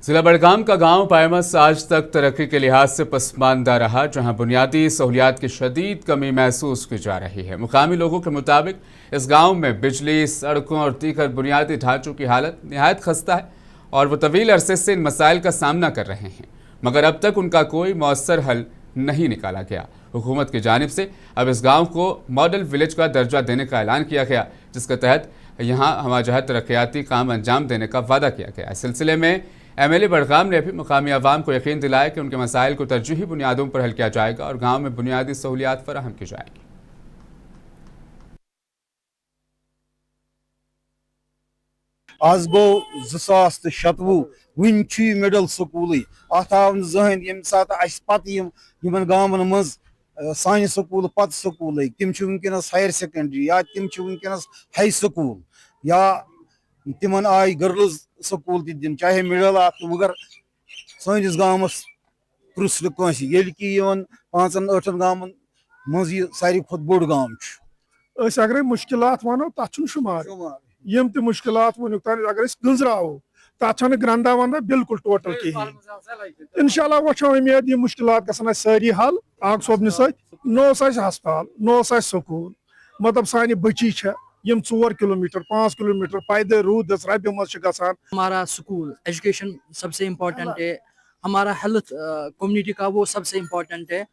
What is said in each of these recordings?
जिला बड़गाम का गांव पायमस आज तक तरक्की के लिहाज से पसमानदा रहा, जहां बुनियादी सहूलियात की शदीद कमी महसूस की जा रही है। मुकामी लोगों के मुताबिक इस गांव में बिजली, सड़कों और दीगर बुनियादी ढांचों की हालत निहायत खस्ता है और वो तवील अरसे से इन मसाइल का सामना कर रहे हैं, मगर अब तक उनका कोई मौसर हल नहीं निकाला गया। हुकूमत की जानिब से अब इस गाँव को मॉडल विलेज का दर्जा देने का ऐलान किया गया, जिसके तहत यहाँ हमाजहत तरक्याती काम अंजाम देने का वादा किया गया। इस सिलसिले में एमएलए बड़गाम ने भी मुकामी अवाम को यकीन दिलाया कि उनके मसाइल को तरजीही बुनियादों पर हल किया जाएगा और गांव में बुनियादी सहूलियात फराहम की जाएगी। आज गो 2017 वन मिडल स्कूल अत आव जहन ये सात पे गामन मज सान स्कूल पत स्कूल तम वनकस हायर सेकेंडरी या तम वनकस हाई स्कूल या तिमन आय गर्ल्स स्कूल दिन चाहे मिडल मगर सैनिस गामस प्रुस कि 5-8 गामन मज सारी खुद बोड़ गाम अगर मुश्किलात वनो तथ शुमार यम ते मुश्किलात वनुक तान अगर गुजरावो तथ ग्रंदा वंदा बिल्कुल टोटल कहीं। इंशाल्लाह वो उम्मीद ये मुश्किलात गसन सारी हल आग सोबन नो हस्पताल नो स्कूल मतलब सानि बची यम 4 किलोमीटर 5 किलोमीटर पैदल रूद रबे मज गसान। हमारा स्कूल एजुकेशन सबसे इम्पोर्टेंट है, हमारा हेल्थ कम्युनिटी का वो सबसे इम्पोर्टेंट है।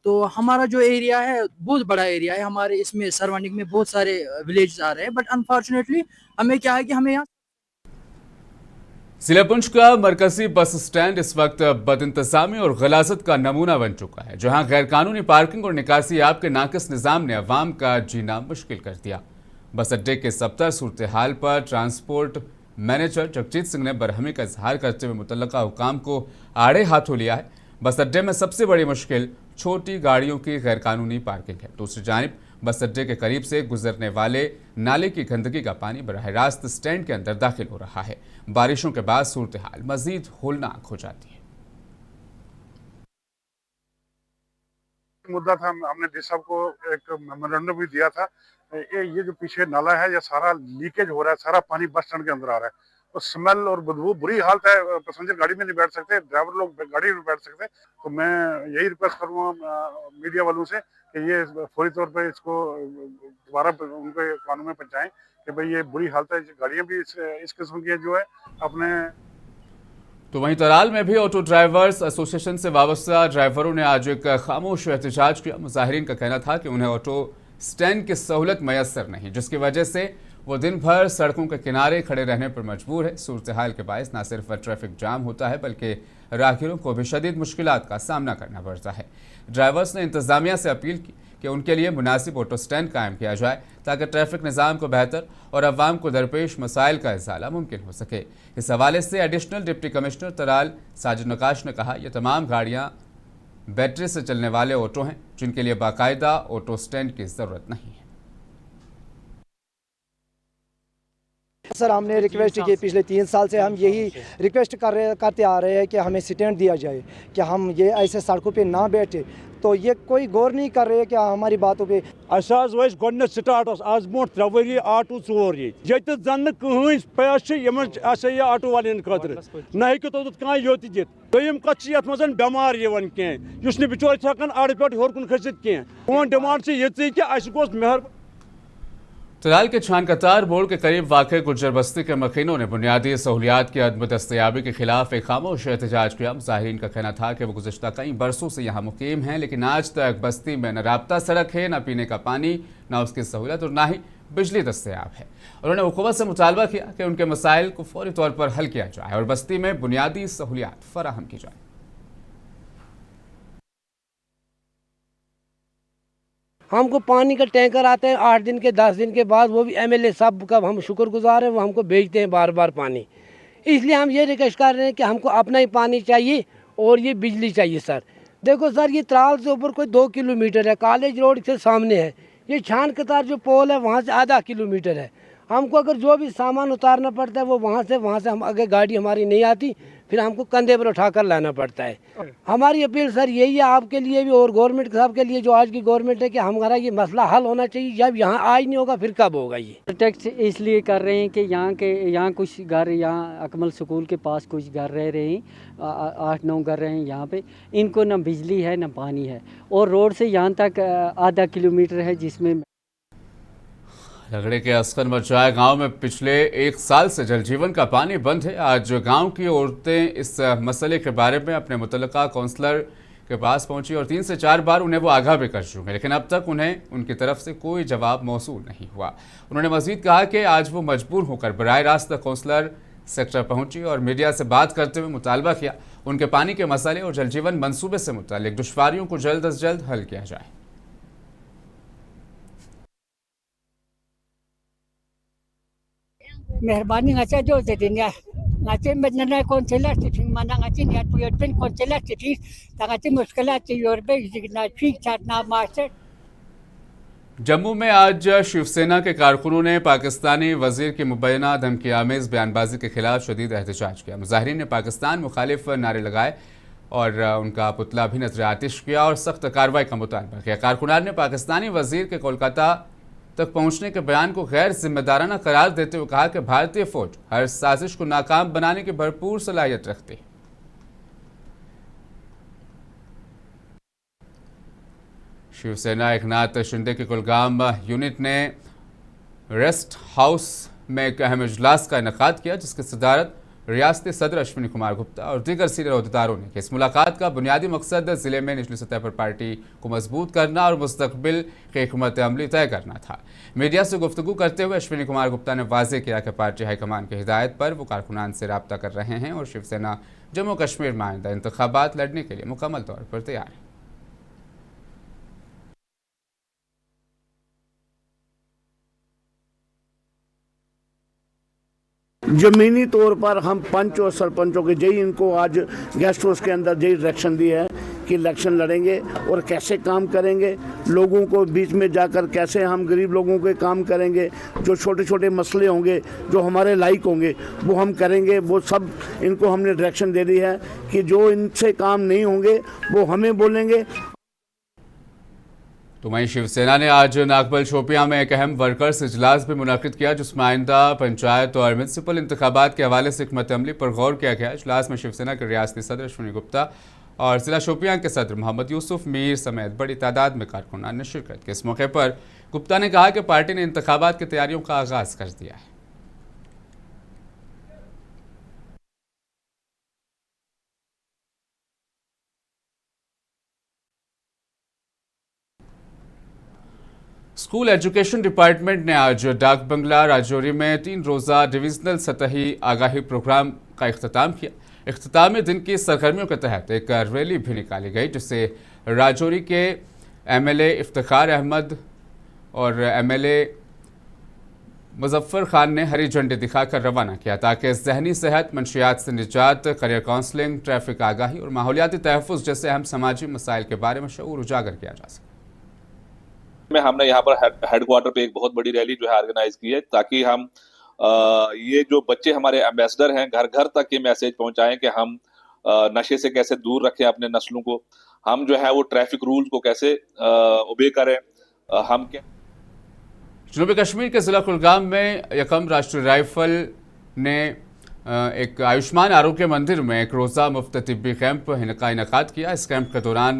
तो हमारा जो एरिया है बहुत बड़ा एरिया है, हमारे इसमें सराउंडिंग में बहुत सारे विलेज आ रहे हैं, बट अनफॉर्चुनेटली हमें क्या है कि हमें यहाँ जिला पुंछ का मरकजी बस स्टैंड इस वक्त बदइंतजामी और गलाजत का नमूना बन चुका है, जहां गैरकानूनी पार्किंग और निकासी याब के नाकिस निज़ाम ने अवाम का जीना मुश्किल कर दिया। बस अड्डे के सब्तर सूरत हाल पर ट्रांसपोर्ट मैनेजर जगजीत सिंह ने बरहमी का इजहार करते हुए मुतल्लका हुकाम को आड़े हाथों लिया है। बस अड्डे में सबसे बड़ी मुश्किल छोटी गाड़ियों की गैरकानूनी पार्किंग है। दूसरी जानिब बस अड्डे के करीब से गुजरने वाले नाले की गंदगी का पानी बराह रास्त स्टैंड के अंदर दाखिल हो रहा है। बारिशों के बाद सूरत हाल मजीद होलनाक हो जाती है। मुद्दा था, हमने डी साहब को एक मेमोरेंडम भी दिया था। ये जो पीछे नाला है ये सारा लीकेज हो रहा है, सारा पानी बस स्टैंड के अंदर आ रहा है और स्मेल और बदबू बुरी हालत है। पैसेंजर गाड़ी में नहीं बैठ सकते, ड्राइवर लोग गाड़ी में बैठ सकते। तो मैं यही रिक्वेस्ट करूँगा मीडिया वालों से कि ये फौरी तौर पे इसको दोबारा उनके कानून में पहुंचाएं कि भाई ये बुरी हालत है, गाड़ियां भी इस किस्म की जो है अपने। तो वहीं तराल में भी ऑटो ड्राइवर्स एसोसिएशन से वाबस्ता ड्राइवरों ने आज एक खामोश एहतजाज किया। मुजाहिरीन का कहना था कि उन्हें ऑटो स्टैंड की सहूलत मैसर नहीं, जिसकी वजह से वो दिन भर सड़कों के किनारे खड़े रहने पर मजबूर है। सूरत हाल के बायस न सिर्फ ट्रैफिक जाम होता है बल्कि राहगीरों को भी शदीद मुश्किलात का सामना करना पड़ता है। ड्राइवर्स ने इंतजामिया से अपील की कि उनके लिए मुनासिब ऑटो स्टैंड कायम किया जाए ताकि ट्रैफिक निज़ाम को बेहतर और अवाम को दरपेश मसाइल का इज़ाला मुमकिन हो सके। इस हवाले से एडिशनल डिप्टी कमिश्नर तराल साजिद नकाश ने कहा, ये तमाम गाड़ियाँ बैटरी से चलने वाले ऑटो हैं जिनके लिए बाकायदा ऑटो स्टैंड की ज़रूरत नहीं है। सर, हमने रिक्वेस्ट की पिछले 3 साल से, हम यही रिक्वेस्ट करते आ रहे हैं कि हमें स्टैंड दिया जाए, कि हम ये ऐसे सड़कों पे ना बैठे। तो ये कोई गौर नहीं कर रहे कि हमारी बातों पे। गो स्टार्ट आज ब्रो 3 वरी आटो 4 ये जन कहीं पैस ये आटो वाले खतर ना हे तोत कह योत दित। दोम कत ये बेमार कह बिचोर हेकान अड़ पे होर कुन खसित कह। फोन डिमांड ये कि मेहरबान। तराल के छान कतार बोर्ड के करीब वाक़ गुज्जर बस्ती के मकीनों ने बुनियादी सहूलियात की अदम दस्तयाबी के खिलाफ एक खामोश एहतजाज किया। मुजाहिरीन का कहना था कि वो गुज़श्ता कई बरसों से यहाँ मुकीम हैं, लेकिन आज तक बस्ती में न राब्ता सड़क है, न पीने का पानी, न उसकी सहूलत और न ही बिजली दस्तयाब है। उन्होंने हुकूमत से मुतालबा किया कि उनके मसाइल को फौरी तौर पर हल किया जाए और बस्ती में बुनियादी सहूलियात फराहम की जाए। हमको पानी का टैंकर आते हैं 8 दिन के 10 दिन के बाद, वो भी एमएलए साहब का हम शुक्रगुजार हैं, वो हमको भेजते हैं बार बार पानी। इसलिए हम ये रिक्वेस्ट कर रहे हैं कि हमको अपना ही पानी चाहिए और ये बिजली चाहिए। सर देखो सर, ये तराल से ऊपर कोई 2 किलोमीटर है, कॉलेज रोड से सामने है। ये छान कतार जो पोल है वहाँ से आधा किलोमीटर है। हमको अगर जो भी सामान उतारना पड़ता है वो वहाँ से हम अगर गाड़ी हमारी नहीं आती फिर हमको कंधे पर उठाकर लाना पड़ता है। हमारी अपील सर यही है आपके लिए भी और गवर्नमेंट साहब के लिए जो आज की गवर्नमेंट है कि हमारा ये मसला हल होना चाहिए। जब यहाँ आज नहीं होगा फिर कब होगा? ये प्रोटेक्ट इसलिए कर रहे हैं कि यहाँ कुछ घर, यहाँ अकमल स्कूल के पास कुछ घर रह रहे हैं, 8-9 घर रहे हैं यहाँ पे। इनको ना बिजली है ना पानी है और रोड से यहाँ तक आधा किलोमीटर है जिसमें रगड़े के अस्कर मचाए गांव में पिछले 1 साल से जल जीवन का पानी बंद है। आज गांव की औरतें इस मसले के बारे में अपने मुतल्लिका काउंसलर के पास पहुंची और 3 से 4 बार उन्हें वो आगाह भी कर चुके हैं, लेकिन अब तक उन्हें उनकी तरफ से कोई जवाब मौसूल नहीं हुआ। उन्होंने मजीद कहा कि आज वो मजबूर होकर बराह रास्त काउंसलर सेक्टर पहुंची और मीडिया से बात करते हुए मुतालबा किया उनके पानी के मसले और जल जीवन मनसूबे से मुतालिक दुश्वारियों को जल्द अज जल्द हल किया जाए। मेहरबानी ngaca jo jadinya ngaca medna konsela titing mana ngaca niat puyot pen konsela titing ngaca मुश्किलात yorbe jigna ठीक ठाक ना मास्टर। जम्मू में आज शिवसेना के कारकुनों ने पाकिस्तानी वजीर की मुबैना धमकी आमेज बयानबाजी के खिलाफ शदीद एहतजाज किया। मुजाहिरीन ने पाकिस्तान मुखालिफ नारे लगाए और उनका पुतला भी नजर आतिश किया और सख्त कार्रवाई का मुतालबा किया। कारकुनान ने पाकिस्तानी वजीर के कोलकाता तक पहुंचने के बयान को गैर जिम्मेदाराना करार देते हुए कहा कि भारतीय फौज हर साजिश को नाकाम बनाने की भरपूर सलाहियत रखती है। शिवसेना एकनाथ शिंदे के कुलगाम यूनिट ने रेस्ट हाउस में एक अहम इजलास का इनेकाद किया जिसकी सदारत रियासती सदर अश्विनी कुमार गुप्ता और दीगर सीनियर अहदेदारों ने की। इस मुलाकात का बुनियादी मकसद जिले में निचली सतह पर पार्टी को मजबूत करना और मुस्तकबिल की हिकमत अमली तय करना था। मीडिया से गुफ्तगू करते हुए अश्विनी कुमार गुप्ता ने वाज़ेह किया कि पार्टी हाईकमान की हिदायत पर वो कारकुनान से रब्ता कर रहे हैं और शिवसेना जम्मू कश्मीर में आइंदा इंतखाबात लड़ने के लिए मुकम्मल तौर पर तैयार है। ज़मीनी तौर पर हम पंच और सरपंचों के जई इनको आज गेस्ट हाउस के अंदर जई डायरेक्शन दिया है कि इलेक्शन लड़ेंगे और कैसे काम करेंगे, लोगों को बीच में जाकर कैसे हम गरीब लोगों के काम करेंगे, जो छोटे छोटे मसले होंगे जो हमारे लायक होंगे वो हम करेंगे। वो सब इनको हमने डायरेक्शन दे दी है कि जो इनसे काम नहीं होंगे वो हमें बोलेंगे। तो वहीं शिवसेना ने आज नागबल शोपियां में एक अहम वर्कर्स इजलास भी मुनक़िद किया जिसमें आइंदा पंचायत और म्यूनसिपल इंतखाबात के हवाले से हिकमत अमली पर गौर किया गया। इजलास में शिवसेना के रियासती सदर अश्विनी गुप्ता और जिला शोपियां के सदर मोहम्मद यूसुफ मीर समेत बड़ी तादाद में कारकुनान ने शिरकत की। इस मौके पर गुप्ता ने कहा कि पार्टी ने इंतखाबात की तैयारियों का आगाज़ कर दिया है। स्कूल एजुकेशन डिपार्टमेंट ने आज डाक बंगला राजौरी में 3 रोज़ा डिविजनल सतही आगाही प्रोग्राम का इख्तिताम किया। इख्तितामी दिन की सरगर्मियों के तहत एक रैली भी निकाली गई जिसे राजौरी के एमएलए इफ्तिखार अहमद और एमएलए मुजफ्फर खान ने हरी झंडी दिखाकर रवाना किया ताकि जहनी सेहत, मंशियात से निजात, करियर काउंसलिंग, ट्रैफिक आगाही और माहौलियाती तहफ़्फ़ुज़ जैसे अहम समाजी मसाइल के बारे में शऊर उजागर किया जा सके। में हमने यहाँ पर हेडक्वार्टर पे एक बहुत बड़ी रैली जो है ऑर्गेनाइज की है ताकि हम ये जो बच्चे हमारे एम्बेसडर हैं घर घर तक ये मैसेज पहुंचाएं कि हम नशे से कैसे दूर रखें अपने नस्लों को, हम जो है वो ट्रैफिक रूल्स को कैसे ओबे करें। हम क्या जनूबी कश्मीर के ज़िला कुलगाम में यकम राष्ट्रीय राइफल ने एक आयुष्मान आरोग्य मंदिर में एक रोज़ा मुफ्त तिब्बी कैंप का इनेकाद किया। इस कैंप के दौरान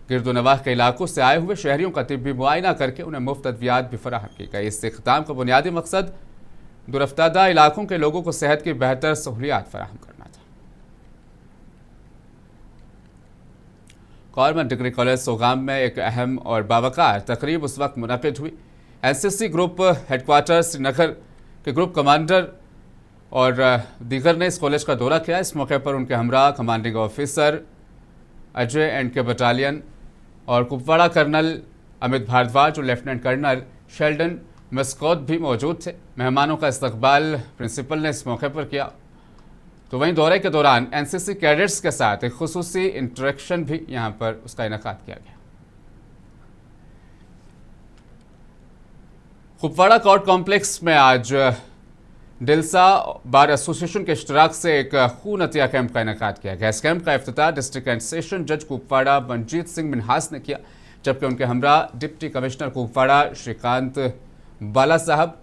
गिरदोनवाह के इलाकों से आए हुए शहरियों का तिब्बी मुआयना करके उन्हें मुफ्त अद्वियात भी फराहम की गई। इस इख्तिताम का बुनियादी मकसद दुरफ्तादा इलाकों के लोगों को सेहत की बेहतर सहूलियात फराहम करना था। गवर्नमेंट डिग्री कॉलेज सोगाम में एक अहम और बावकार तकरीब उस वक्त मुनक़िद हुई। एनसीसी ग्रुप हेडक्वार्टर श्रीनगर के ग्रुप कमांडर और दीगर ने इस कॉलेज का दौरा किया। इस मौके पर उनके हमरा कमांडिंग ऑफिसर अजय एंड के बटालियन और कुपवाड़ा कर्नल अमित भारद्वाज और लेफ्टिनेंट कर्नल शेल्डन मस्कॉट भी मौजूद थे। मेहमानों का इस्तकबाल प्रिंसिपल ने इस मौके पर किया। तो वहीं दौरे के दौरान एनसीसी कैडेट्स के साथ एक खुसूसी इंटरेक्शन भी यहाँ पर उसका इनेकाद किया गया। कुपवाड़ा कोर्ट कॉम्प्लेक्स में आज दिलसा बार एसोसिएशन के इश्तराक से एक खून अतिया कैंप का इनेकाद किया गया। इस कैंप का इफ्तिताह डिस्ट्रिक्ट एंड सेशन जज कुपवाड़ा मनजीत सिंह मिन्हास ने किया, जबकि उनके हमरा डिप्टी कमिश्नर कुपवाड़ा श्रीकांत बाला साहब,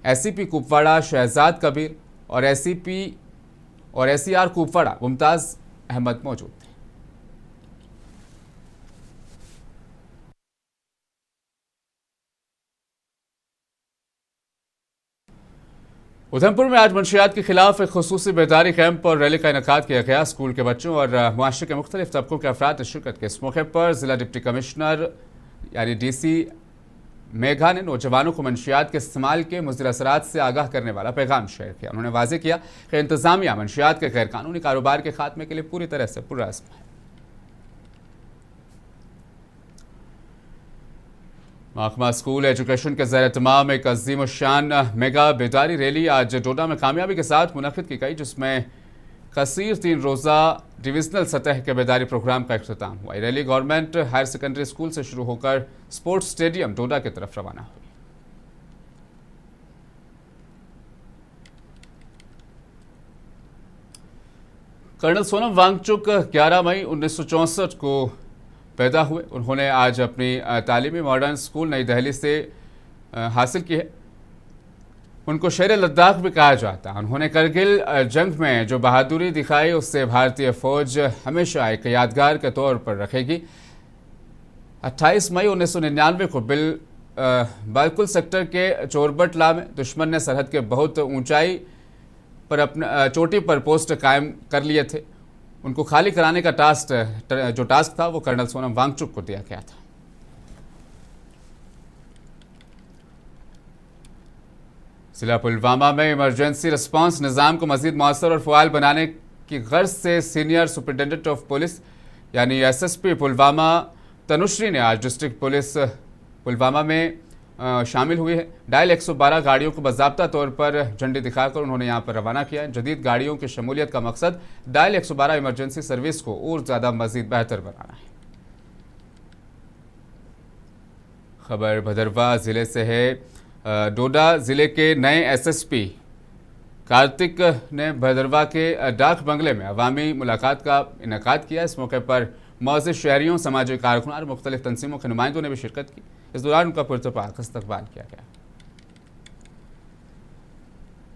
एसीपी कुपवाड़ा शहजाद कबीर और एसीपी और एसीआर कुपवाड़ा मुमताज अहमद मौजूद थे। उधमपुर में आज मंशियात के खिलाफ एक खुसूसी बेदारी कैंप और रैली का इनेकाद किया गया। स्कूल के बच्चों और मुआशरे के मुख्तलिफ तबकों के अफराद ने शिरकत की। इस मौके पर जिला डिप्टी कमिश्नर यानी डीसी मेघा ने नौजवानों को मंशियात के इस्तेमाल के मुज़िर असरात से आगाह करने वाला पैगाम शेयर किया। उन्होंने वाज़ेह किया कि इंतज़ामिया मंशियात के गैर कानूनी कारोबार के खात्मे के लिए पूरी तरह से पुरअज़्म है। महकमा स्कूल एजुकेशन के ज़ेर एहतमाम एक अज़ीम शान मेगा बेदारी रैली आज डोडा में कामयाबी के साथ मुनक़िद की गई, जिसमें कसीर 3 रोज़ा डिविजनल सतह के बेदारी प्रोग्राम का इख्तिताम हुआ। Rally government higher secondary school से शुरू होकर स्पोर्ट्स स्टेडियम डोडा की तरफ रवाना हुई। कर्नल सोनम वांगचुक 11 मई 1964 को पैदा हुए। उन्होंने आज अपनी तालीमी मॉडर्न स्कूल नई दिल्ली से हासिल की है। उनको शेर लद्दाख भी कहा जाता है। उन्होंने करगिल जंग में जो बहादुरी दिखाई उससे भारतीय फौज हमेशा एक यादगार के तौर पर रखेगी। 28 मई 1999 को बालकुल सेक्टर के चोरबटला में दुश्मन ने सरहद के बहुत ऊंचाई पर अपने चोटी पर पोस्ट कायम कर लिए थे। उनको खाली कराने का टास्क था वो कर्नल सोनम वांगचुक को दिया गया था। जिला पुलवामा में इमरजेंसी रिस्पांस निज़ाम को मज़ीद मौसर और फ़आल बनाने की गर्ज से सीनियर सुपरिटेंडेंट ऑफ पुलिस यानी एसएसपी पुलवामा तनुश्री ने आज डिस्ट्रिक्ट पुलिस पुलवामा में शामिल हुई है। डायल 112 गाड़ियों को बाज़ाब्ता तौर पर झंडी दिखाकर उन्होंने यहां पर रवाना किया। जदीद गाड़ियों की शमूलियत का मकसद डायल 112 इमरजेंसी सर्विस को और ज़्यादा मज़ीद बेहतर बनाना है। खबर भदरवा ज़िले से है। डोडा ज़िले के नए एसएसपी कार्तिक ने भदरवा के डाक बंगले में अवामी मुलाकात का इनेकाद किया। इस मौके पर मौजूद शहरियों, समाजी कारकुनान और मुख्तलिफ तंजीमों के नुमाइंदों ने भी शिरकत की। इस दौरान उनका पुरतपाक इस्तकबाल किया गया।